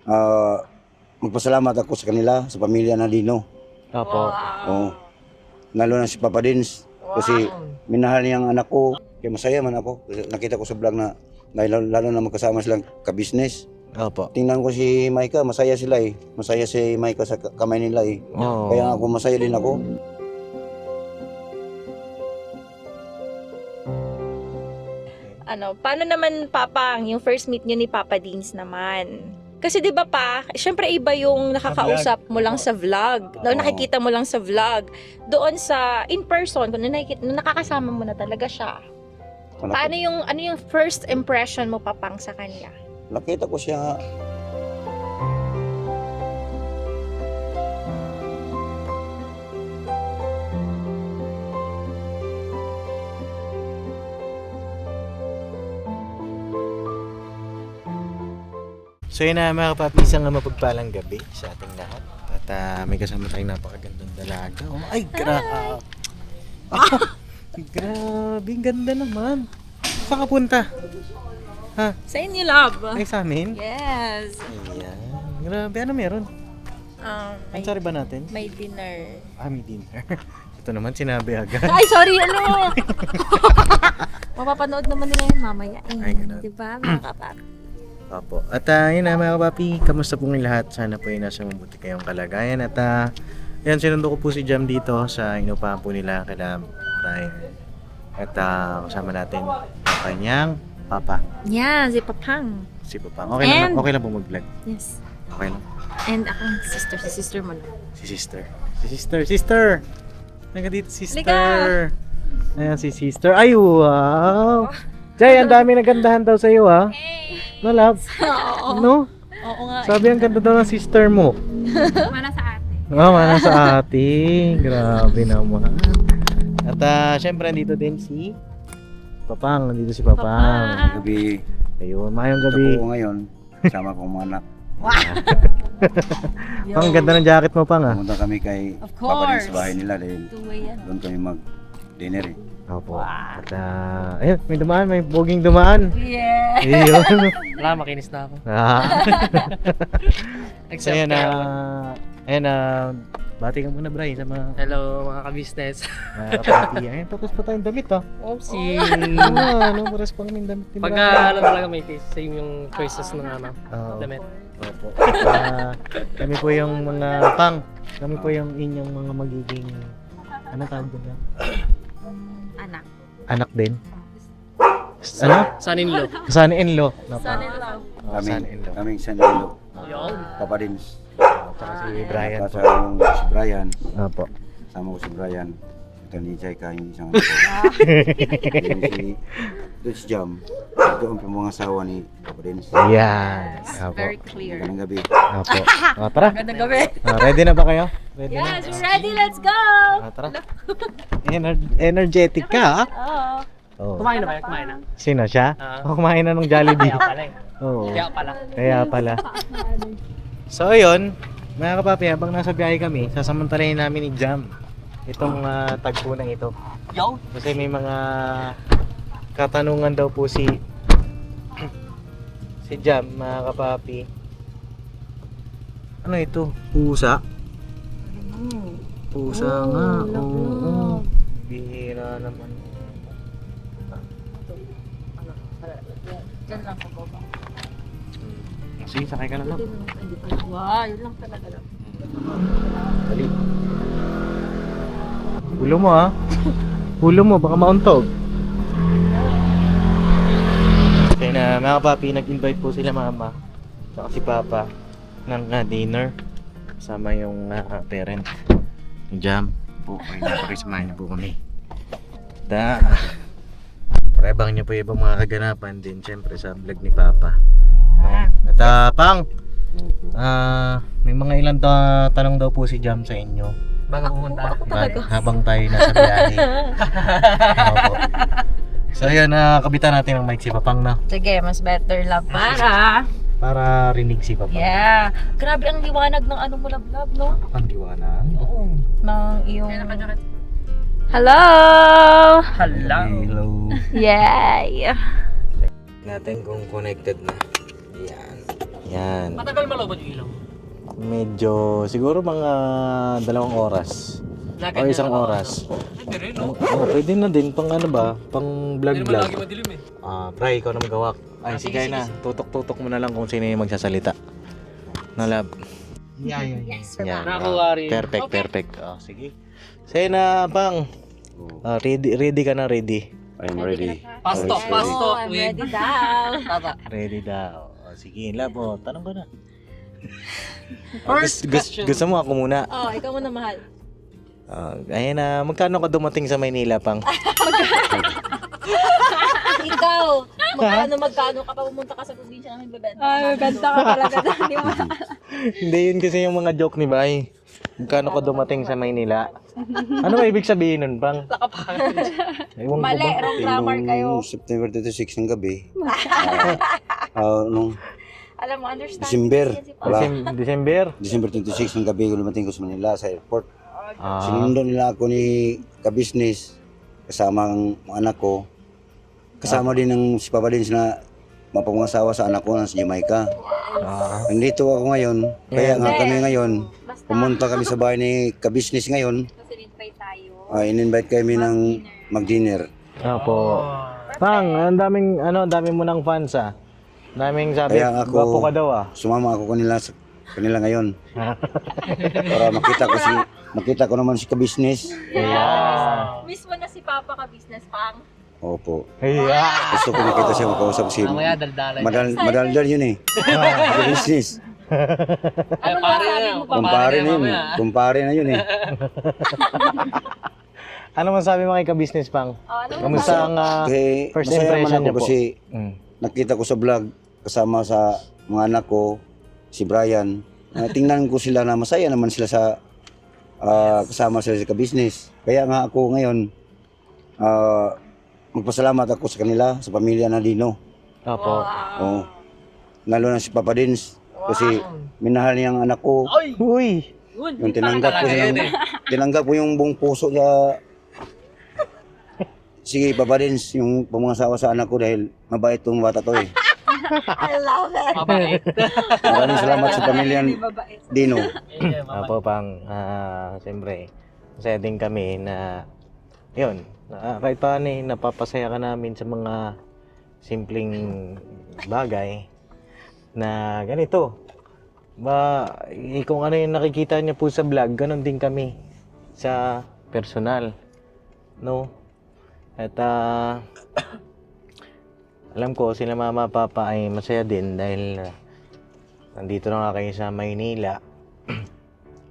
magpasalamat ako sa kanila, sa pamilya na Dino. Opo. Oo. Lalo na si Papa Dins. Kasi minahal niya ang anak ko. Kaya masaya man ako. Kasi nakita ko sa vlog na lalo na magkasama silang kabisnes. Opo. Tingnan ko si Maika, masaya sila eh. Masaya si Maika sa kamay nila eh. Oo. Kaya ako masaya din ako. Paano naman Papang, yung first meet nyo ni Papa Dins naman? Kasi 'di ba pa, syempre iba yung nakakausap mo lang sa vlog. Oo. Nakikita mo lang sa vlog. Doon sa in person, kung nakakasama mo na talaga siya. Paano yung ano yung first impression mo Papang sa kanya? Nakita ko siya. So yun na mga kapapi, isang mapagpalang gabi sa ating lahat. At may kasama tayong napakagandang dalaga. Oh, ay, grabe. Grabe, ang ganda naman. Saan ka punta? Ha? Sa inyo, love. Ay, sa amin? Yes. Ayan. Grabe, ano meron? May, Ang sorry ba natin? may dinner. May dinner. Ito naman, sinabi agad. Ay, sorry, Mapapanood naman nila yan mamaya. Ay, ganun. Diba, mga kapat? Opo. At yun na mga kapapi, kamusta po ng lahat? Sana po ay nasa mabuti kayong kalagayan. At yan, sinundo ko po si Jam dito sa inupahan po nila kila Brian. At kasama natin ang kanyang papa, Yeah, si Papang. si Papa. Okay lang po mag-vlog. Yes. Okay lang. And akong si sister mo lang. Sister! Naga dito, sister! Liga! Ayan si sister. Ay, wow! Jay, ang dami nagandahan daw sa'yo, ha? No, love? Oo. No? Oo nga. Sabi ang ganda daw ng sister mo. Mana sa ate. Mana sa ate. Grabe naman. At syempre nandito din si Papang. Nandito si Papang. Gabi, Ayun, mayong ito gabi. ko ngayon. Kasama kong mga anak. Pang ganda ng jacket mo, Pang, ah. Pumunta kami kay Of Papa Dins course. sa bahay nila dahil Two-way yan. doon kami mag-dinner eh. Opo. At ayun, may dumaan, may boging dumaan. Yeah. Ayun. Wala, makinis na ako. So ayan bati ka muna, Bray, sa mga Hello mga ka-business. kapati. Ayun, tapos pa tayong damit, ah. Oopsie. Ano, pares pa kami damit. Pagka talaga may taste, same yung choices ng Oo. damit. Opo. Kami po yung mga kami po yung inyong mga magiging ano tawag doon? Anak. Anak din. Ano? Son-in-law. Son-in-law. Son-in-law. Son-in-law. Kaming Sanilo, Yun. Papa Dins. Tsaka si Brian po. Kasama ko si Brian. Opo. Kasama ko si Brian. Ito ni Jaika, yung isang anak ko. Ito si Jam. Ito ang pamangasawa ni Papa Dins. Yes. Opo. Very clear. Magandang gabi. Opo. Tara. Magandang gabi. Ready na ba kayo? Ready na? Yes, we're ready. Let's go. Tara. Energetic ka, ah. Oo. Oh. Kumain na ba? Kumain na. Sino siya? Ah. Kumain na ng Jollibee. Kaya pala eh. Oo. Kaya pala. Kaya pala. So ayun, mga kapapi, habang nasa biyahe kami, sasamantalahin namin ni Jam itong tagpunang ito. Yo. Kasi may mga katanungan daw po si Jam, mga kapapi. Ano ito? Pusa? Pusa nga. Oo. Bihira naman. Diyan lang po ba? Sige, sakay ka na lang. Wow, yun lang talaga lang. Dali. Hulo mo, ha? Hulo mo, baka mauntog. Kaya na mga papi, nag-invite po sila mama saka si papa ng dinner kasama yung parent yung Jam po. Ay, napakisamahin niyo po kami. Parebang niyo po yung ibang mga kaganapan din syempre sa vlog ni Papa. At Pang, may mga ilang tanong daw po si Jam sa inyo. Bago pumunta. Habang tayo nasa biyahe. Opo. So yun, kabitan natin ang mic si Papang na Sige, mas better love para rinig si Papang. Yeah. Grabe ang liwanag ng ano mo love, no? Ang liwanag. Ng iyong... Hello! Hello. Hello. Yay! Natin kung connected na. Yan. Yan. Matagal malobot yung ilaw. Medyo, siguro mga 2 oras. O 1 oras. Hindi rin, no? Pwede na din, pang ano ba? Pang Hindi naman vlog-vlog. lagi madilim eh. Try, ikaw na magawak. Ay, Sige, sige na. Tutok-tutok mo na lang kung sino yung magsasalita. Na lab. Yes, Yan. Nakakuha rin. Perfect, perfect. Sige. Sige na, pang. Ready ka na, ready. I'm ready. Pasto, Always ready. pasto. Oh, I'm ready daw. Tata. Ready daw. Sige, lab. Tanong ka na. First question. Gusto mo ako muna? Oh, ikaw muna, mahal. Ayun na, magkano ka dumating sa Maynila, pang? Ikaw, magkano ka pa pumunta ka sa probinsya namin bebenta? Ay, ganda ka talaga. Di ba? Hindi, yun kasi yung mga joke ni Bay. Magkano ka dumating sa Maynila? Ano ba ibig sabihin nun, pang? Ewan ko Mali, ba? wrong grammar kayo. Nung September 26 ng gabi, nung Alam mo, understand. December, wala, December? December 26 ng gabi, lumating ko sa Manila sa airport. Ah, Sinundo nila ako ni ka-business, kasama ang mga anak ko. Kasama din ng si Papa Dins na mapangasawa sa anak ko na sa Jamaica. Nandito ako ngayon, kaya nga kami ngayon, pumunta kami sa bahay ni ka-business ngayon. Kasi invite tayo. In-invite kami ng mag-dinner. Opo. Pang, ang daming mo ng fans ah. Daming sabi, Kaya ako- gwapo ka daw ah. Sumama ako kanila ngayon. Para makita ko naman si ka-business. Yeah. Miss mo na si Papa ka business pang. Opo. Yeah. Gusto ko makita siya, makausap si Mamaya, daldalan. Madaldal yun eh. Ka-business. Ano pare masabi na, mo pa? Kumpare na yun. mamaya. Kumpare na yun eh. Ano masabi mo kay ka-business, pang? Ano Kamusta ang Kaya first masaya impression man ako niyo po? kasi Mm. nakita ko sa vlog kasama sa mga anak ko, si Brian. Tingnan ko sila na masaya naman sila sa kasama sila sa ka-business. Kaya nga ako ngayon, magpasalamat ako sa kanila, sa pamilya na Dino. Opo. Oh. Lalo na si Papa Dins. Kasi minahal niya ang anak ko. Oy! Uy! Yung tinanggap ko tinanggap ko yung buong puso niya. Sige, Papa Dins, yung pamangasawa sa anak ko dahil mabait tong bata to eh. I love it. Mabait. Maraming salamat sa pamilya Dino. Opo, pang, siyempre, masaya din kami na, yun, kahit paano napapasaya ka namin sa mga simpleng bagay na ganito. Kung ano yung nakikita niyo po sa vlog, ganun din kami sa personal. No? At alam ko sila mama papa ay masaya din dahil nandito na nga kayo sa Maynila.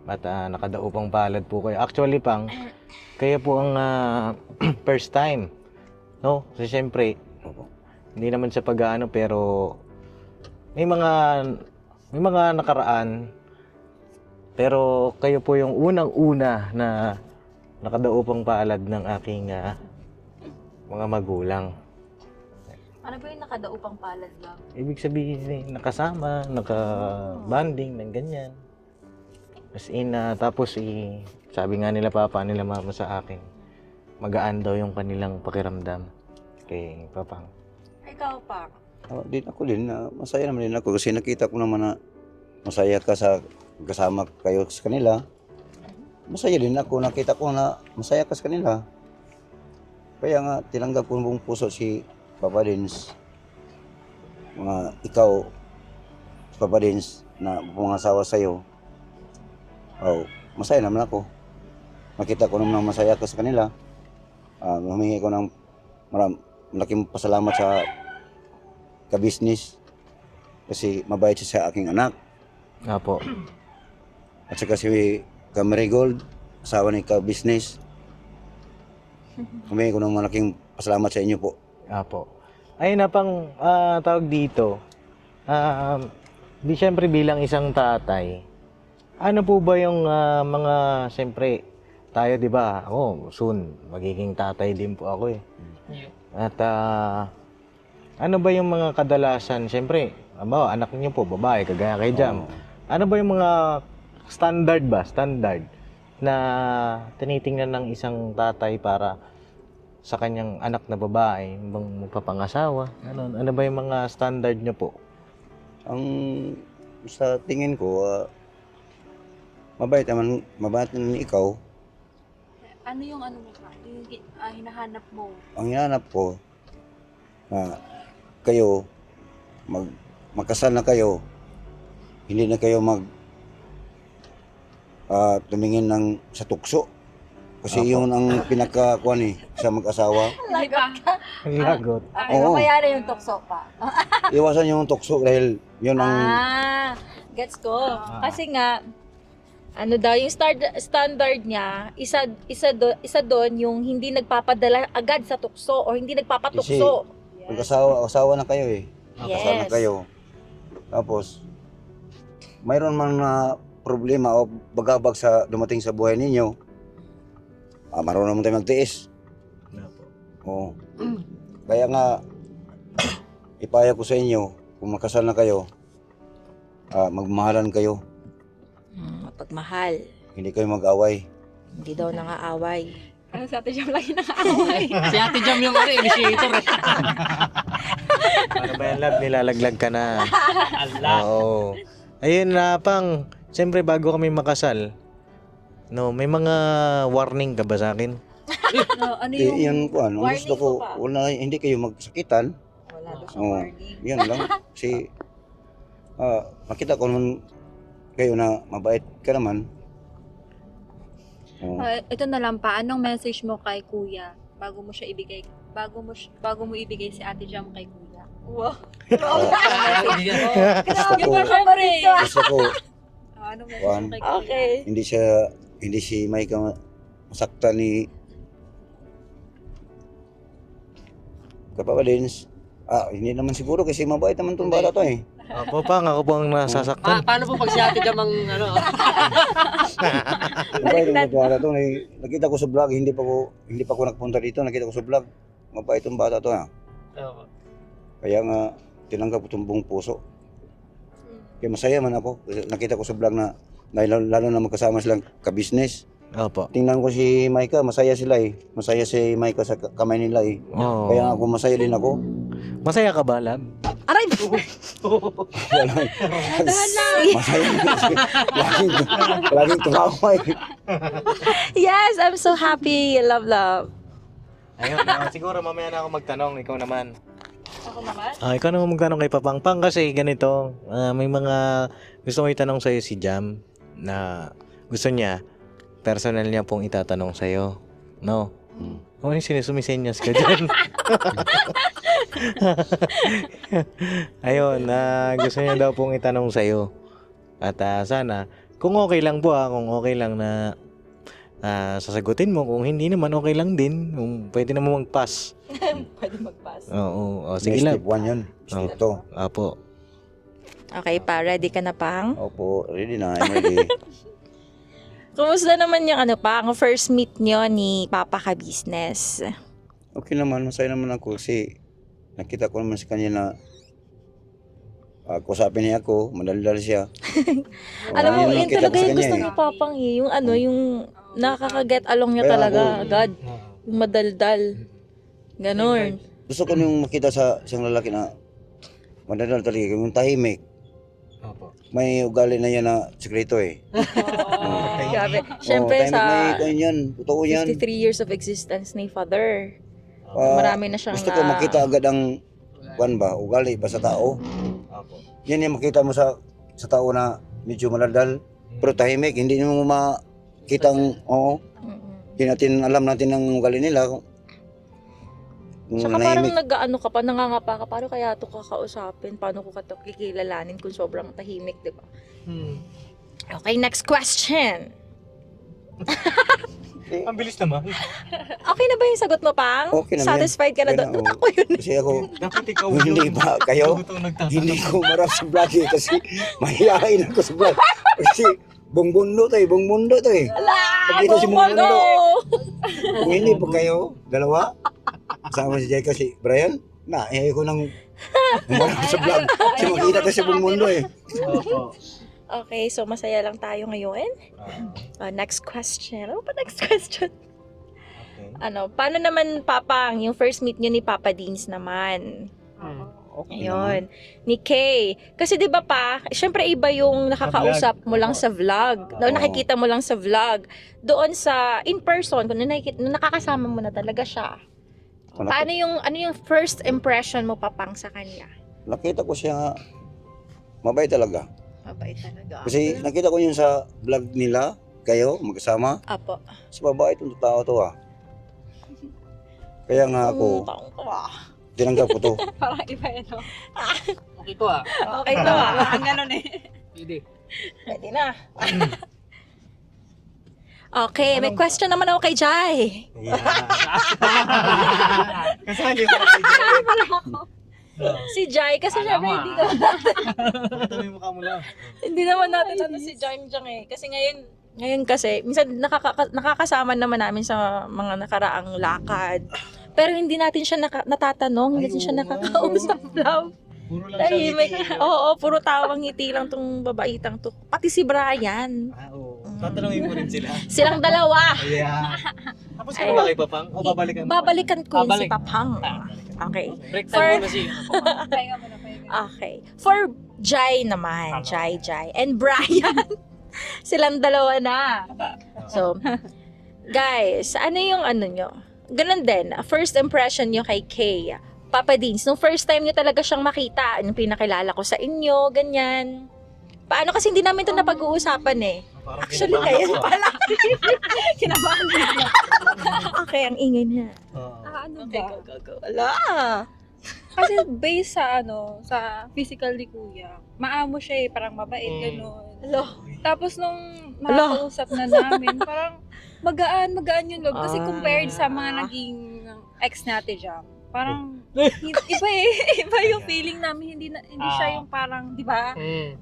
At nakadaupang palad po kayo. Actually, pang, kayo po ang first time. No? Kasi siyempre, hindi naman sa pag-aano pero may mga nakaraan. Pero kayo po yung unang-una na nakadaupang palad ng aking mga magulang. Ano ba yung nakadaupang palad lang? Ibig sabihin, nakasama, naka-banding, ng ganyan. As in, tapos sabi nga nila papa, nila mama sa akin, magaan daw yung kanilang pakiramdam kay papang. Ikaw pa. Ako din, masaya naman din ako kasi nakita ko naman na masaya ka sa kasama kayo sa kanila. Masaya din ako, nakita ko na masaya ka sa kanila. Kaya nga, tinanggap ko ng buong puso si Papa Dins. Ikaw, Papa Dins, na pumangasawa sa'yo. Masaya naman ako. Nakita ko naman na masaya ka sa kanila. Humingi ko ng malaking pasalamat sa ka-business kasi mabait siya sa aking anak. Apo. At saka si Marigold, asawa ni ka-business. Humingi ko ng malaking pasalamat sa inyo po. Apo. Ayun na pang tawag dito. Di syempre bilang isang tatay. Ano po ba yung mga siyempre tayo 'di ba? Ako soon magiging tatay din po ako eh. At ano ba yung mga kadalasan siyempre, anak niyo po babae kagaya kay Jam. Ano ba yung mga standard na tinitingnan ng isang tatay para sa kanyang anak na babae bang magpapangasawa? Ano ba yung mga standard niyo po? Ang sa tingin ko, mabait naman ikaw. Ano yung ano mo ka? Yung hinahanap mo? Ang hinahanap ko, kayo, magkasal na kayo, hindi na kayo tumingin sa tukso. Kasi yun ang pinakakuan sa mag-asawa. Lagot. Oo. Mayari yung tukso pa. Iwasan yung tukso dahil yun ang... Gets ko. Kasi nga, ano daw, yung standard niya, isa doon yung hindi nagpapadala agad sa tukso o hindi nagpapatukso. Mag-asawa na kayo eh. Kasal na Yes. kayo. Tapos, mayroon man na problema o bagabag sa dumating sa buhay ninyo, marunong naman tayo magtiis. Oo. Kaya nga, ipaya ko sa inyo, kung makasal na kayo, magmahalan kayo. Mapagmahal. Hindi kayo mag-away. Hindi daw nangaaway. Ano sa atin siya lagi nakaaway? Si Ate Jam yung initiator. Ano ba yan, love? Nilalaglag ka na. Allah. Oo. Ayun na, pang. Siyempre, bago kami makasal, no, may mga warning ka ba sa akin? Ano yung Yan po, ano, warning gusto ko, mo pa? hindi kayo magsakitan. Wala daw siyang Oo. warning. Yan lang. Kasi, makita ko naman kayo na mabait ka naman. Oo. Ito na lang pa, anong message mo kay kuya bago mo siya ibigay, bago mo ibigay si Ate Jam kay kuya? Wow. Gusto ko, gusto ko, Anong message Juan. mo kay kuya? Okay. hindi si Micah masaktan ni Kapapa Dins. Hindi naman siguro kasi mabait naman itong bata to eh. Opo, pang. Ako po ang nasasaktan. Paano po pag si Ate Jam ang ano? Mabait naman itong bata to. Nakita ko sa vlog, hindi pa ko nagpunta dito, nakita ko sa vlog. Mabait itong bata to ha. Oo. Kaya nga, tinanggap ko itong buong puso. Kaya masaya man ako. Kasi nakita ko sa vlog na lalo na magkasama silang kabisnes. Opo. Tingnan ko si Micah, masaya sila eh. Masaya si Micah sa kamay nila eh. Oo. Kaya ako masaya din ako. Masaya ka ba, love? Aray! Wala. Masaya din kasi laging tumawa eh. Yes, I'm so happy. Love. Ayun, siguro mamaya na ako magtanong. Ikaw naman. Ako naman? Ikaw naman magtanong kay Papangpang kasi ganito. May mga gusto ko itanong sa'yo si Jam na gusto niya, personal niya pong itatanong sa'yo. No? Ano yung sinisumisenyas ka dyan? Ayun, gusto niya daw pong itanong sa'yo. At sana, kung okay lang po kung okay lang na sasagutin mo, kung hindi naman okay lang din, kung pwede naman mag-pass. Pwede mag-pass. Oo, Sige sige lang. step 1 yun. Step 2. Apo. Okay pa, ready ka na pang? Opo, ready na. I'm ready. Kumusta naman yung ang first meet nyo ni Papa Ka Business? Okay naman, masaya naman ako kasi nakita ko naman sa kanya na kusapin niya ako, madaldal siya. Alam mo, yun nakita ko talaga sa yung kanya gusto eh. ni Papang eh. Yung nakaka-get along niya Kaya talaga ako- agad. Yung madaldal. Ganon. Gusto ko nung makita sa isang lalaki na madaldal talaga, yung tahimik. Opo. May ugali na yan na sekreto eh. Grabe. Siyempre tahimik may sa yan, totoo yan. 53 years of existence ni Father, marami na siyang Gusto ko makita agad ang ugali ba sa tao. Opo. Yan yung makita mo sa tao na medyo maladal, pero tahimik, hindi mo makita hindi natin alam natin ang ugali nila. Kung Tsaka parang nahimik, nag-ano ka pa, nangangapa ka, paano kaya ito kakausapin? Paano ko ka ito kikilalanin kung sobrang tahimik, di ba? Okay, next question. Ang bilis naman. Okay na ba yung sagot mo, Pang? Okay na yan. Satisfied ka na Okay doon? na, Ba't oo. ako yun? kasi ako, Dapat ikaw hindi ba kayo? Hindi ko marap sa vlog eh, kasi mahihain ako sa vlog. Kasi buong mundo to eh. Pagkita si buong mundo. Kung hindi pa kayo, dalawa, kasama si Jaika, si Brian, ihahay ko ng marap sa vlog. Kasi makita tayo sa buong mundo eh. Opo. Okay, so masaya lang tayo ngayon. Next question. Ano pa next question? Okay. Paano naman, Papang, yung first meet nyo ni Papa Deans naman? Okay Ayun. Ni Kay. Kasi 'di ba pa, syempre iba yung nakakausap mo lang sa vlog. Oo. Nakikita mo lang sa vlog. Doon sa in person, kung nakakasama mo na talaga siya. naman. Paano yung ano yung first impression mo papang sa kanya? Nakita ko siya, mabait talaga. Mabait talaga. Kasi nakita ko yun sa vlog nila, kayo, magkasama. Apo. Sa babae itong tao to Kaya nga ako, Taong ko ah. tinanggap ko to. Parang iba yun, no? Okay to ah. Okay to ah. Parang ganun eh. Pwede. Pwede na. Okay, may question naman ako kay Jai. Kasali mo kay Jai. Si Jai, kasi syempre Alamak. hindi naman Pakita mo yung mukha mo lang. hindi naman natin ano si Jai eh. Kasi ngayon kasi, minsan nakakasama naman namin sa mga nakaraang lakad. Pero hindi natin siya natatanong, hindi natin siya nakakausap lang. Puro lang Tahimik. siya. Oo, puro tawang ngiti lang tong babaitang to. Pati si Brian. Oo. Tatanungin mo rin sila. Silang dalawa. Yeah. Tapos Ay. ka ba kay Papang? O babalikan mo? Babalikan ko yun si Babalik. Papang. Okay. Break For- time muna siya. Pahinga mo na, pahinga. Okay. For Jai naman, Jai. And Brian. Silang dalawa na. So, guys, ano yung ano nyo? Ganun din, first impression nyo kay Kay. Papa Dins, nung first time nyo talaga siyang makita, yung pinakilala ko sa inyo, ganyan. Paano kasi hindi namin ito napag-uusapan eh. Parang Actually, kinabahan kayo ako, ah. pala. Kinabahan niya. Okay, ang ingay niya. Oo. Ano Okay, ba? go. Wala. Kasi based sa sa physical ni Kuya, maamo siya eh, parang mabait, gano'n. Hello. Tapos nung nakakausap na namin, parang magaan yung loob. Kasi compared sa mga naging ex natin dyan, parang iba eh. Iba yung feeling namin. Hindi siya yung parang, di ba?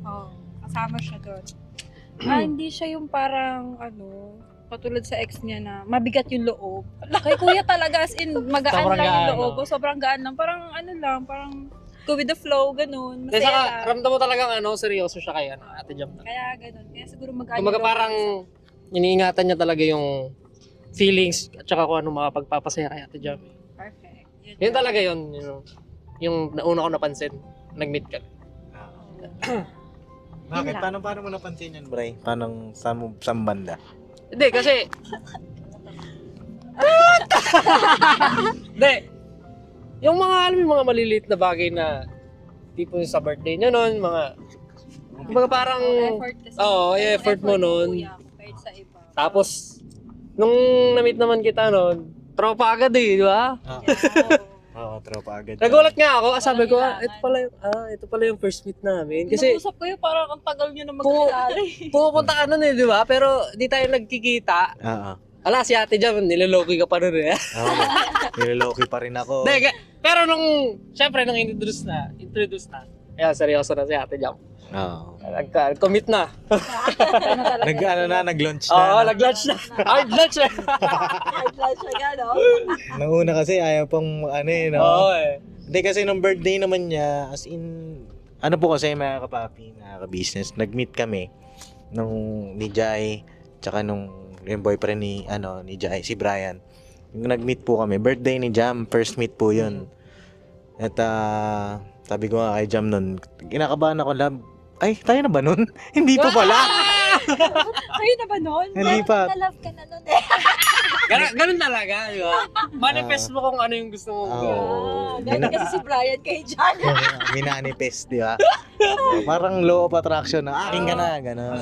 Oh, kasama siya doon. Hindi siya yung parang, katulad sa ex niya na mabigat yung loob. Kay Kuya talaga, as in, magaan Sobrang lang yung gaan, loob. no? Sobrang gaan lang. Parang parang go with the flow, ganun. Kasi Masaya saka, lang. ramdam mo talagang seryoso siya kay Ate Jam. Kaya ganun. Kaya siguro magaan Kumbaga yung loob. parang iniingatan niya talaga yung feelings at saka kung ano makapagpapasaya kay Ate Jam. Perfect. Yun talaga yun. Yung nauna ko napansin. Nag-meet ka. Bakit? Yun lang. Paano mo napansin yan, Bray? Paano sa banda? Hindi, kasi... Hindi. Yung mga, alam mo, yung mga maliliit na bagay na tipo sa birthday niya noon, mga... Kumbaga parang... Effort kasi. Oo, yung effort mo ni nun. Kuya compared sa iba. Tapos, nung na-meet naman kita noon, tropa agad eh, di ba? Oo, tropa agad. Nagulat nga ako, sabi ko, ito pala yung first meet namin. Kasi Nausap ko yun, parang ang tagal nyo na magkakilala eh. pumupunta ka nun eh, di ba? Pero di tayo nagkikita. Oo. Ala, si Ate Jam, niloloki ka pa nun eh. Oo. Niloloki pa rin ako. Pero syempre, nung introduce na, kaya seryoso na si Ate Jam. Oo. Commit na. Nag-launch na. Oo, nag-lunch na. Hard lunch na. Nauna kasi ayaw pang no? Oo eh. Hindi kasi nung birthday naman niya, as in, ano po kasi mga kapapi, mga ka-business, nag-meet kami nung ni Jai, tsaka nung yung boyfriend ni Jai, si Brian. Yung nag-meet po kami, birthday ni Jam, first meet po yun. At sabi ko nga kay Jam nun, kinakabahan ako, love, ay, tayo na ba nun? Hindi pa pala. Kayo na ba nun? Hindi pa. Na-love ka na nun eh. Ganun talaga, di ba? Manifest mo kung ano yung gusto mo. Oo. Ganun kasi si Brian kay John. Minanifest, di ba? So, parang law of attraction na akin ka na, gano'n.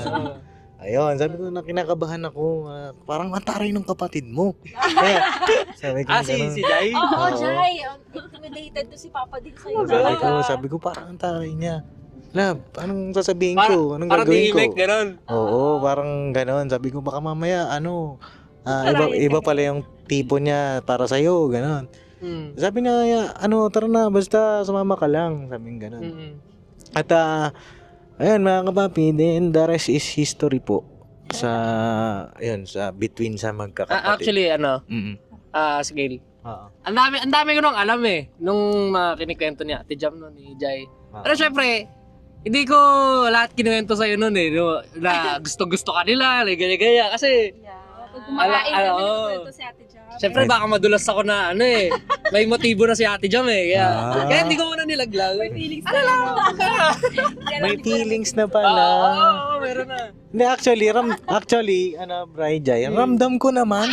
Ayun, sabi ko na kinakabahan ako, parang mataray ng kapatid mo. Kaya, sabi ko gano'n. Si Jai? Oo, Oo. Jai. Intimidated to si Papa din sa'yo. Sabi ko parang ang taray niya. Love, anong sasabihin ko? Anong Parang gagawin ko? di-make, ganun. Oo, parang gano'n. Sabi ko baka mamaya, iba pala yung tipo niya para sa'yo, gano'n. Sabi niya, tara na, basta sumama ka lang. Sabi niya gano'n. At, ayun mga kapapi, then the rest is history po. Sa between sa magkakapatid. Actually, Mm-mm. sige. Oo. Ang dami ko nung alam eh. Nung kinikwento niya, Ate Jam nun, ni Jai. Pero syempre, hindi ko lahat kinuwento sa'yo nun eh. No, na gusto-gusto ka nila, gaya-gaya. Kasi, Pag kumakain kami, oo. nagkwento si Ate Jam. Siyempre baka madulas ako na ano eh. May motibo na si Ate Jam eh. Kaya hindi ko muna nilaglag. May feelings na rin. May feelings na Oo, pala. meron na. Hindi, actually, Bri Jai, ramdam ko naman.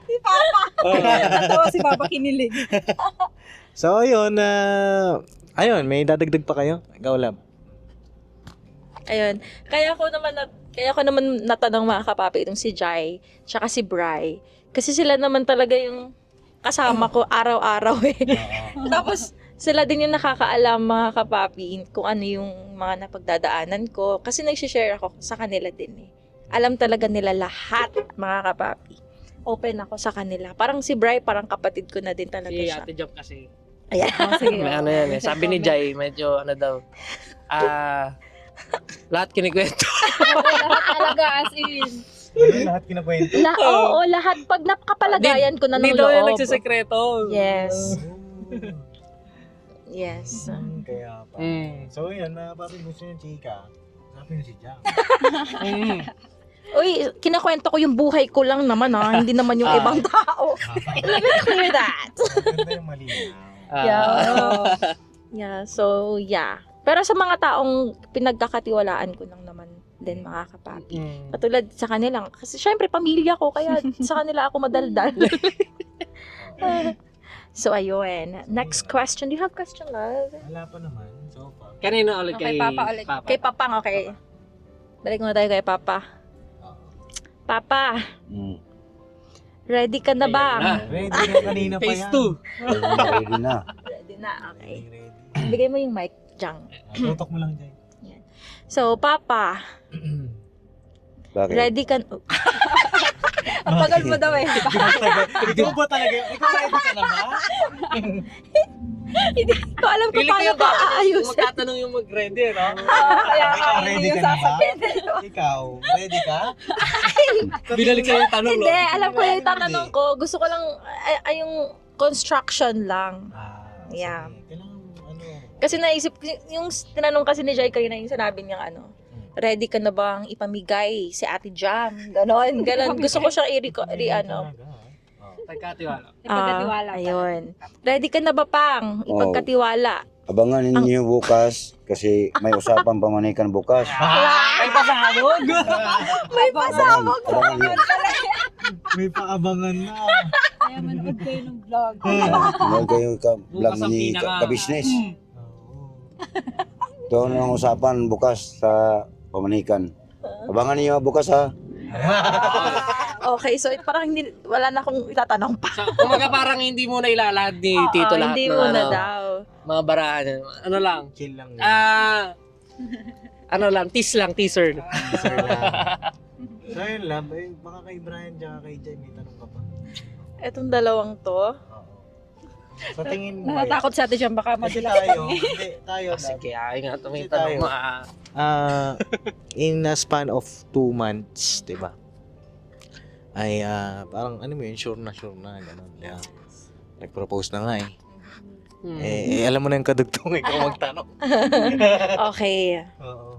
Si Papa. Natawa si Papa kinilig. So, ayun, may dadagdag pa kayo? Ikaw, Lab. Ayun. Kaya ko naman natanong mga kapapi itong si Jai, tsaka si Bri. Kasi sila naman talaga yung kasama ko araw-araw eh. Tapos, sila din yung nakakaalam mga kapapi kung ano yung mga napagdadaanan ko. Kasi nag-share ako sa kanila din eh. Alam talaga nila lahat mga kapapi. Open ako sa kanila. Parang si Bri, parang kapatid ko na din talaga Si siya. Ate Jam kasi. Ayan. Sige. May ano yan eh. Sabi ni Jai, medyo ano daw. Lahat kinikwento. Lahat talaga as in. Lahat kinakwento? Oo, lahat. Pag napakapalagayan ko na ng Hindi daw yan loob. nagsisekreto. Yes. Yes. Kaya pa. So, yun, papi gusto yung chika. Sabi niyo si Jam. Uy, kinakwento ko yung buhay ko lang naman ha. Hindi naman yung ibang tao. Let me clear that. Maganda yung malinaw. Yeah, so yeah. Pero sa mga taong pinagkakatiwalaan ko lang naman din mga kapapi. Katulad sa kanila. Kasi syempre, pamilya ko. Kaya sa kanila ako madaldal. So, ayun. Next question. Do you have question, love? Wala pa naman. So far. Kanina ulit Okay, kay Papa ulit. Kay Papang, okay. Balik muna tayo kay Papa. Papa, Mm. ready ka na ba? Ready na kanina pa Phase yan. 2. Ready na. Ready na, okay. Ready. Bigay mo yung mic, Jang. Tutok mo lang dyan. So, Papa, Bakit? ready ka... Ang tagal mo daw eh. Ikaw ba talaga? Ikaw ready ka na ba? Hindi ko alam kung paano ko aayusin. Magtatanong yung mag-ready, no? Kaya Ikaw hindi ready yung ka na ba? sasabihin. Ikaw, ready ka? Binalik sa'yo yung tanong, no? Hindi, alam ko yung tatanong ko. Gusto ko lang, ay yung construction lang. Sige. Yeah. Kailangan, Kasi naisip, yung tinanong kasi ni Jai kanina yung sinabi niya ready ka na bang ipamigay si Ate Jam? Ganon. Gusto ko siyang Pagkatiwala. Ipagkatiwala pa. ayun. Ready ka na ba pang ipagkatiwala? Abangan ninyo bukas kasi may usapan pamanikan bukas. Ay, pasabog! May pasabog. Abangan ninyo. May paabangan na. Kaya manood kayo ng vlog. Huwag kayo vlog Bukas ang ni pinaka- ka-business. Oo. Doon ang usapan bukas sa pamanikan. Abangan niyo bukas ha. Okay, so parang wala na akong itatanong pa. Kumaga parang hindi mo na ilalahad ni Tito lahat hindi ng mo na daw. mga barahan. Ano lang? Chill lang. Ano lang, teaser. Sir lang. So yun lang, baka kay Brian tsaka kay Jay, may tanong ka pa. Etong dalawang to. Oo. Sa tingin mo, Natatakot si Ate Jam, baka kasi madulas tayo, kami. hindi, tayo, Sige, ay nga ito may Kasi tayo. tanong mo. in a span of 2 months, di ba? Ay, parang, ano mo yun, sure na, gano'n. Yeah. Nag-propose na nga eh. Alam mo na yung kadugtong, ikaw magtanong. Okay. Oo.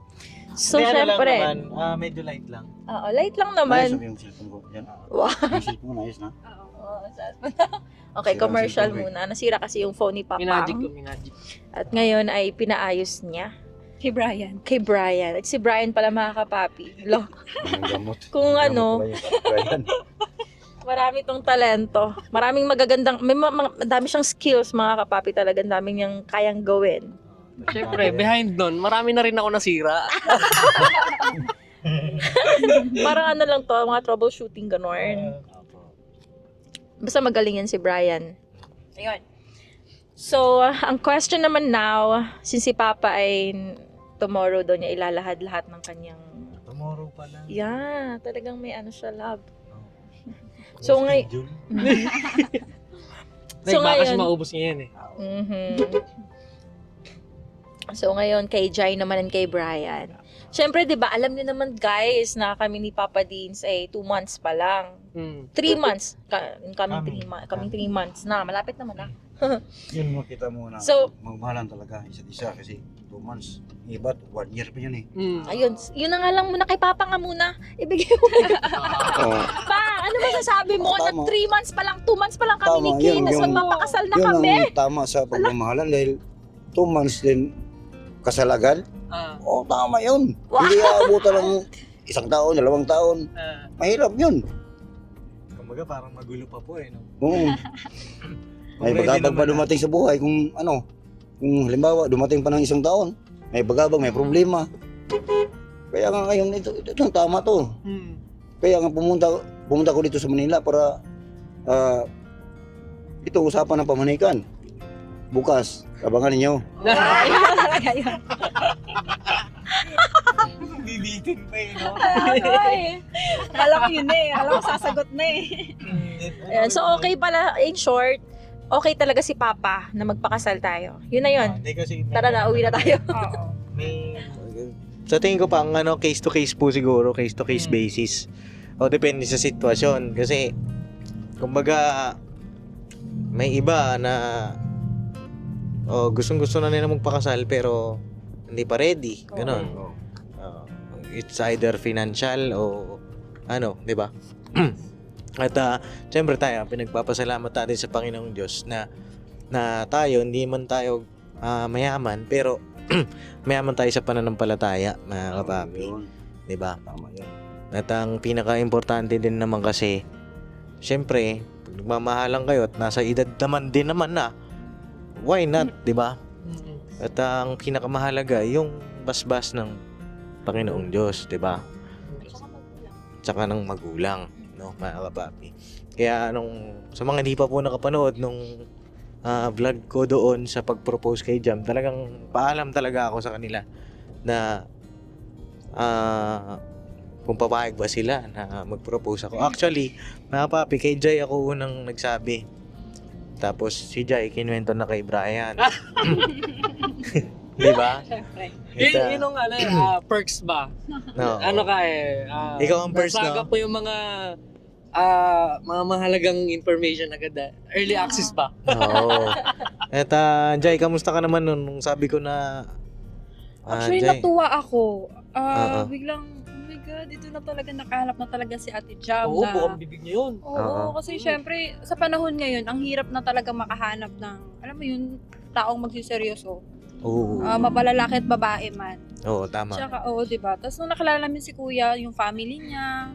So, Hindi, ano lang syempre. naman, medyo light lang. Oo, light lang Ayos naman. yung cellphone ko. Yan. Wow. Yung cellphone mo, ayos na. Okay, Sira ang commercial cellphone, muna. Nasira kasi yung phone ni Minagic Papang. ko, minagic. At ngayon ay pinaayos niya Kay Brian. kay Brian. At si Brian pala mga kapapi. Lo, Yung gamot. kung Yung ano, gamot pala yung Brian. marami tong talento. Maraming magagandang, dami siyang skills mga kapapi talaga. Ang dami niyang kayang gawin. Siyempre, behind nun, marami na rin ako nasira. Parang ano lang to, mga troubleshooting ganon. Basta magaling yan si Brian. Ayun. So, ang question naman now, since si Papa ay tomorrow daw niya ilalahad-lahat ng kanyang... Tomorrow pa lang. Yeah, talagang may ano siya, love. So, So, ngay- schedule. So, Baka kasi ngayon- maubos niya yan eh. Mhm. So, ngayon, kay Jai naman and kay Brian. Siyempre, di ba, alam niyo naman guys, na kami ni Papa Deans ay 2 months pa lang. 3 months. Coming 3 months na. Malapit naman na. Yun makita mo na So- magmahalan talaga isa't isa kasi 2 months. Iba, 1 year pa yun eh. Ayun, yun na nga lang muna kay Papa nga muna. Ibigay mo. Oo. Pa, ano masasabi mo na Tama. 3 months pa lang, 2 months pa lang kami Tama, ni King, yun, tapos yung- magpapakasal na Yun kami. ang tama sa pagmamahalan dahil 2 months din kasal agad. Oo, tama yun. Wow. Hindi aabutan ng 1 taon, 2 taon. Mahirap yun. Kumbaga parang magulo pa po eh, no? Oo. May bagabag pa dumating sa buhay kung ano. Kung halimbawa dumating pa ng 1 taon, may bagabag, may problema. Kaya nga ngayon ito tama to. Kaya nga pumunta ko dito sa Manila para ito usapan ng pamanikan. Bukas, abangan ninyo. Ayun talaga yun. Bibitin pa eh, no? Akala ko yun eh. Akala ko sasagot na eh. Ayan, so okay pala, in short, okay talaga si Papa na magpakasal tayo. Yun na yun. Hindi kasi Tara na, uwi na tayo. Oo. may sa tingin ko pang ano, case to case po siguro, case to case basis. O depende sa sitwasyon kasi kumbaga may iba na gustong-gusto na nila magpakasal pero hindi pa ready, ganun. It's either financial o ano, 'di ba? At siyempre tayo pinagpapasalamat natin sa Panginoong Diyos na tayo hindi man tayo mayaman pero mayaman tayo sa pananampalataya, mga kapapi, Yun, 'di ba? tama yun. At ang pinaka-importante din naman kasi syempre, pag nagmamahalan kayo at nasa edad naman din naman na, why not, 'di ba? At ang pinakamahalaga yung basbas ng Panginoong Diyos, 'di ba? Tsaka ng magulang, no, mga kapapi. Kaya sa mga hindi pa po nakapanood nung vlog ko doon sa pag-propose kay Jam, talagang paalam talaga ako sa kanila na kung papayag ba sila na mag-propose ako. Actually, mga papi, kay Jai ako unang nagsabi. Tapos si Jai kinuwento na kay Brian. Di ba? Syempre. Yun ang ano, perks ba? No. Ano ka eh. Ikaw ang first, nasaga no? po yung mga mahalagang information agad. Early access ba? Oo. At Jai, kamusta ka naman nung sabi ko na Actually, Jai, natuwa ako. Oo. Biglang, oh my God, ito na talaga, nakahanap na talaga si Ate Jam. Oo, na, bukang bibig niya yun. Oo, kasi syempre, sa panahon ngayon, ang hirap na talaga makahanap ng, alam mo yun, taong magsiseryoso. oo. Mapalalaki at babae man. Oo, tama. Tsaka, oo, diba? Tapos nung nakilala namin si Kuya, yung family niya,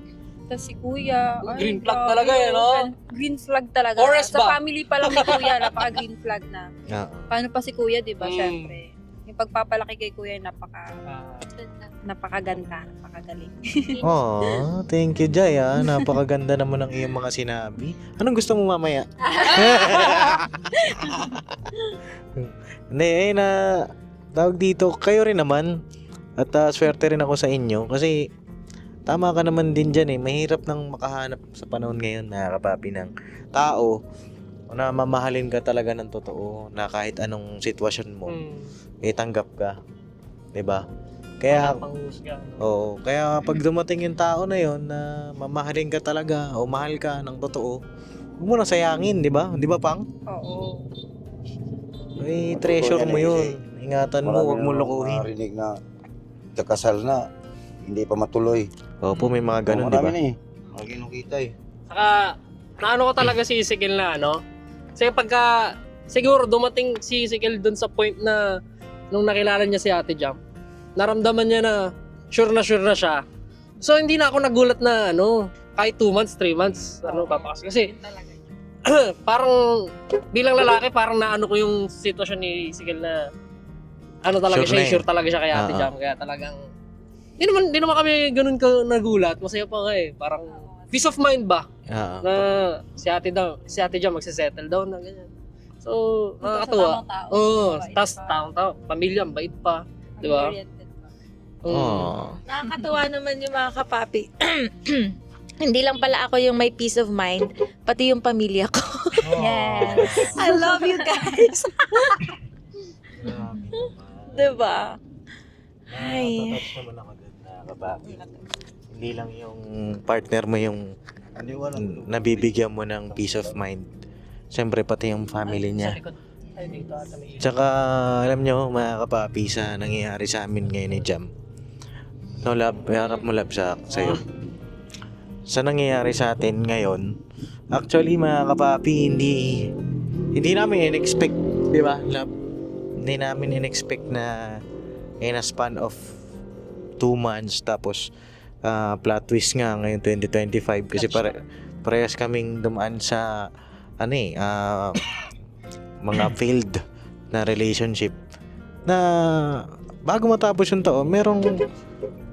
tapos si Kuya, Green flag grabe, talaga eh, no? Green flag talaga. Forest Sa ba? family pa lang ni Kuya, napaka-green flag na. Oo. Paano pa si Kuya, diba? Mm. Syempre. Yung pagpapalaki kay Kuya, napakaganda, napakagaling. Oh, thank you, Jai. Napakaganda naman ng iyong mga sinabi. Anong gusto mo mamaya? Hindi, tawag dito, kayo rin naman. At swerte rin ako sa inyo kasi tama ka naman din dyan eh. Mahirap nang makahanap sa panahon ngayon na kapapi ng tao na mamahalin ka talaga ng totoo na kahit anong sitwasyon mo, tanggap ka. 'Di ba? Kaya panghusga. oo, kaya pag dumating yung tao na yon na mamahalin ka talaga o mahal ka ng totoo, huwag mo na sayangin, 'di ba? 'Di ba, Pang? Oo. Ay, treasure mo yun. Ingatan mo, huwag mo lokohin. Marinig na kakasal na, hindi pa matuloy. Opo, may mga ganun, 'di ba? Marami na eh. Mga kinukita eh. Saka, naano ko talaga si Ezekiel na ano. Kasi pagka, siguro dumating si Ezekiel dun sa point na nung nakilala niya si Ate Jam, naramdaman niya na sure na siya. So hindi na ako nagulat na ano, kahit 2 months, 3 months, papakas. Kasi parang bilang lalaki, parang naano ko yung sitwasyon ni Ezekiel na ano talaga Sure na siya, eh. sure talaga siya kay Ate Jam. Kaya talagang, di naman kami ganun ka nagulat. Masaya pa nga eh. Parang peace of mind ba? Oo. Na si Ate Jam magse-settle down na ganyan. So, nakakatuwa. Oo, tas taong-tao, pamilya, ang bait pa. Di ba? Oh. Nakakatuwa naman yung mga kapapi. Hindi lang pala ako yung may peace of mind, pati yung pamilya ko. Yes. I love you guys. Diba? Ay. Nakatouch naman ako dun na kababi. Hindi lang yung partner mo yung nabibigyan mo ng peace of mind. Siyempre pati yung family Sa niya. likod. Ay, dito ata may Tsaka alam nyo mga kapapi sa nangyayari sa amin ngayon ni Jam. No love, harap mo love sa'yo. Sa nangyayari sa atin ngayon, actually mga kapapi, hindi namin in-expect, di ba love? Hindi namin in-expect na in a span of 2 months tapos plot twist nga ngayon 2025 kasi parehas kaming dumaan sa mga failed na relationship na bago matapos yung taon merong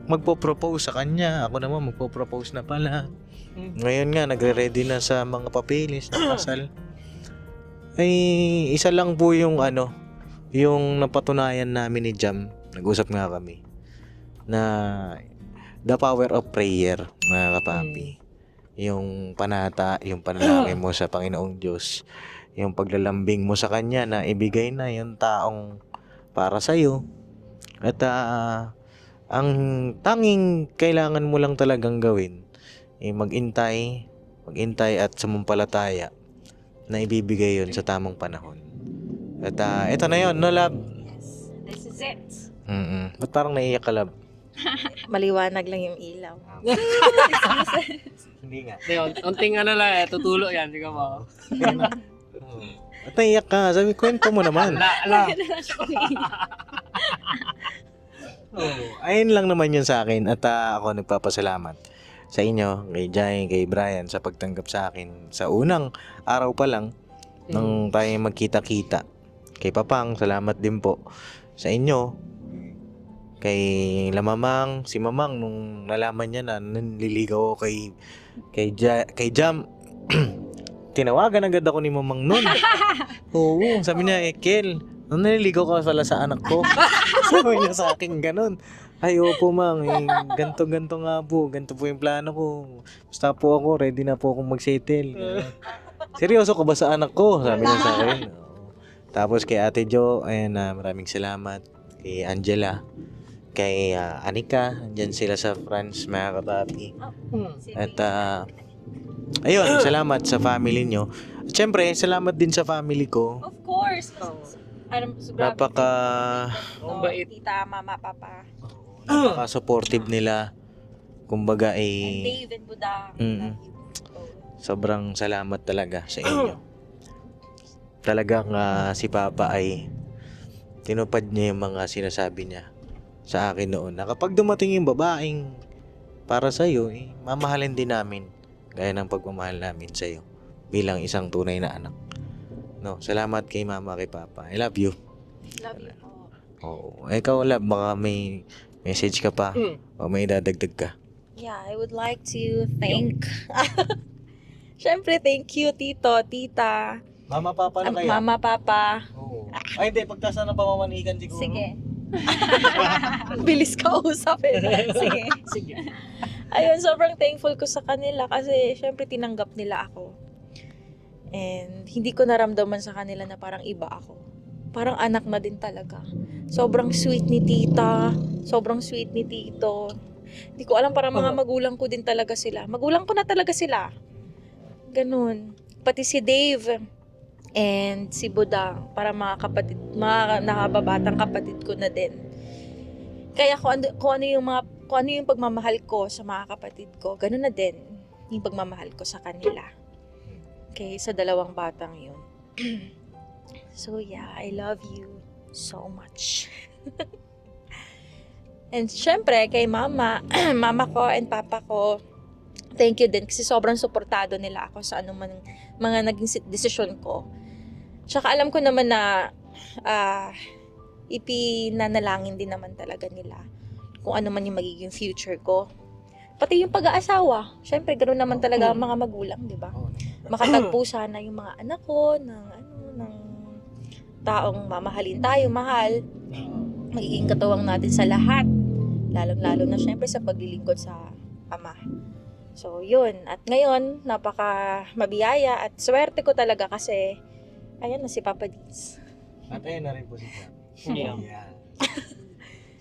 magpo-propose sa kanya, ako naman magpo-propose na pala. Ngayon nga nagre-ready na sa mga papeles ng kasal. Ay isa lang po yung yung napatunayan namin ni Jam, nag-usap nga kami na the power of prayer, mga kapapi. Yung panata, yung panalangin mo sa Panginoong Diyos, yung paglalambing mo sa Kanya na ibigay na yung taong para sa'yo. At ang tanging kailangan mo lang talagang gawin ay mag-intay at sumumpalataya na ibibigay yun sa tamang panahon. At ito na yun, no love? Yes, this is it. Ba't parang naiiyak ka, love? Maliwanag lang yung ilaw. Hindi nga. Hindi, unting tutulo yan, di ka mo. At naiiyak ka, sabi, kwento mo naman. Ala. Ayun lang naman yun sa akin at ako nagpapasalamat sa inyo, kay Jai, kay Brian sa pagtanggap sa akin sa unang araw pa lang nang tayo magkita-kita. Kay Papang, salamat din po sa inyo. Kay Lamamang, si Mamang nung nalaman niya na nililigaw ako kay Jam, tinawagan agad ako ni Mamang nun. Oo, sabi niya, Kel, nililigaw ka pala sa anak ko. Sabi niya sa akin ganun. Ay, opo mang, ganto nga po, ganto po yung plano ko. Basta po ako, ready na po akong mag-settle. Seryoso ka ba sa anak ko? Sabi niya sa akin. Oo. Tapos kay Ate Jo, ayan, maraming salamat. Kay Angela, kay Anika, andyan sila sa France, mga kapapi. At ayun, salamat sa family nyo. At syempre, salamat din sa family ko. Of course. Napaka Ang bait. Tita, mama, papa. supportive nila. Kumbaga And Dave and Budang. Mm. Sobrang salamat talaga sa inyo. Talagang si Papa ay tinupad niya yung mga sinasabi niya sa akin noon. Na kapag dumating yung babaeng para sa iyo, mamahalin din namin gaya ng pagmamahal namin sa iyo bilang isang tunay na anak. No, salamat kay Mama, kay Papa. I love you. Love you po. Oo. Ikaw, love, baka may message ka pa o may dadagdag ka. Yeah, I would like to thank Siyempre, thank you, Tito, Tita, Mama, Papa na kaya? Mama, Papa. Oo. Ay, hindi. Pagkasa na pamamanikan siguro. Sige. Bilis ka usapin. Sige. Sige. Ayun, sobrang thankful ko sa kanila kasi syempre tinanggap nila ako. And hindi ko naramdaman sa kanila na parang iba ako. Parang anak na din talaga. Sobrang sweet ni Tita, sobrang sweet ni Tito. Hindi ko alam, parang mga magulang ko din talaga sila. Magulang ko na talaga sila. Ganun. Pati si Dave and si Budang, para mga kapatid, mga nakababatang kapatid ko na din. Kaya kung ano yung pagmamahal ko sa mga kapatid ko, ganun na din yung pagmamahal ko sa kanila. Okay, sa dalawang batang yun. So yeah, I love you so much. And syempre, kay mama, mama ko and papa ko, thank you din kasi sobrang suportado nila ako sa anumang mga naging desisyon ko. Tsaka alam ko naman na ipinanalangin din naman talaga nila kung ano man yung magiging future ko. Pati yung pag-aasawa. Syempre, ganoon naman talaga ang mga magulang, di ba? Makatagpo sana yung mga anak ko ng taong mamahalin tayo, mahal. Magiging katuwang natin sa lahat. Lalong-lalo na syempre sa paglilingkod sa Ama. So, yun. At ngayon, napaka mabiyaya at swerte ko talaga kasi ayan na si Papa Dins. At ayun na rin po si Jam. Yeah. Yeah.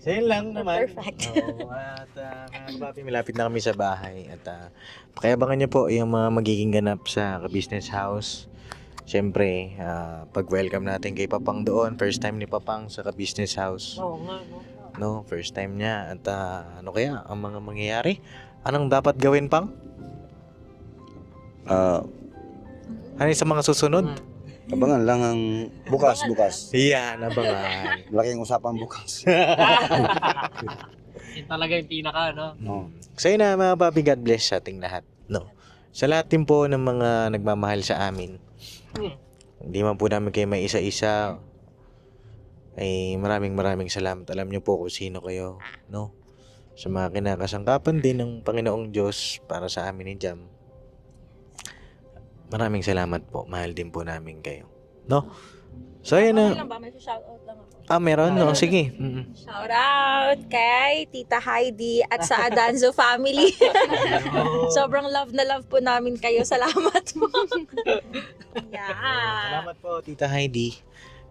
So yun lang naman. Perfect. Oo, at mga kapapi, malapit na kami sa bahay. At pakiabangan niyo po yung mga magiging ganap sa business house. Siyempre, pag-welcome natin kay Papang doon. First time ni Papang sa business house. Oo nga, no? No, first time niya. At ano kaya ang mga mangyayari? Anong dapat gawin, Pang? Ano yung sa mga susunod? Abangan lang ang bukas. Yan, abangan. Malaking usapan bukas. Yun talaga yung pinaka, no? No. So yun na mga papi, God bless sa ating lahat. No. Sa lahat din po ng mga nagmamahal sa amin. Hindi man po namin kayo may isa-isa. Ay maraming salamat. Alam niyo po kung sino kayo. No. Sa mga kinakasangkapan din ng Panginoong Diyos para sa amin ni Jam. Maraming salamat po. Mahal din po namin kayo. No. So yun Okay na. lang ba? May shoutout lang ako. Meron? No, sige. Shout out kay Tita Heidi at sa Adanzo family. Sobrang love na love po namin kayo. Salamat po. Yeah. Salamat po, Tita Heidi.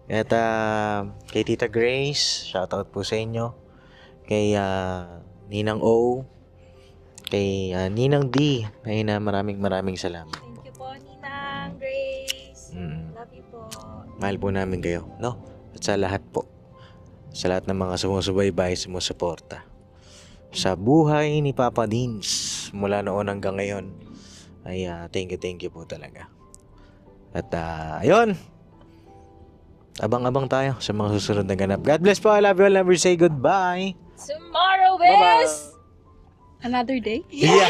At kay Tita Grace, shoutout po sa inyo. Kay Ninang O. Kay Ninang D. Ayun na, maraming salamat. Thank you po, Ninang Grace. Mm. Love you po. Mahal po namin kayo, no? At sa lahat po. Sa lahat ng mga sumusubaybay, sumusuporta. Sa buhay ni Papa Dins, mula noon hanggang ngayon, ay thank you po talaga. At ayun, abang-abang tayo sa mga susunod na ganap. God bless po, I love you all, never say goodbye. Tomorrow Bye-bye. is... Another day? Yeah.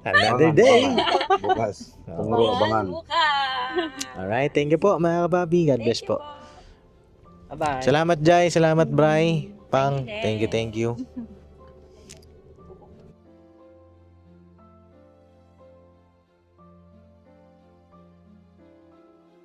Another day. Bukas. Pumuro abangan. Bukas. Alright, thank you po mga kababi. God bless po. Bye-bye. Salamat Jai, salamat Bray. Pang, thank you.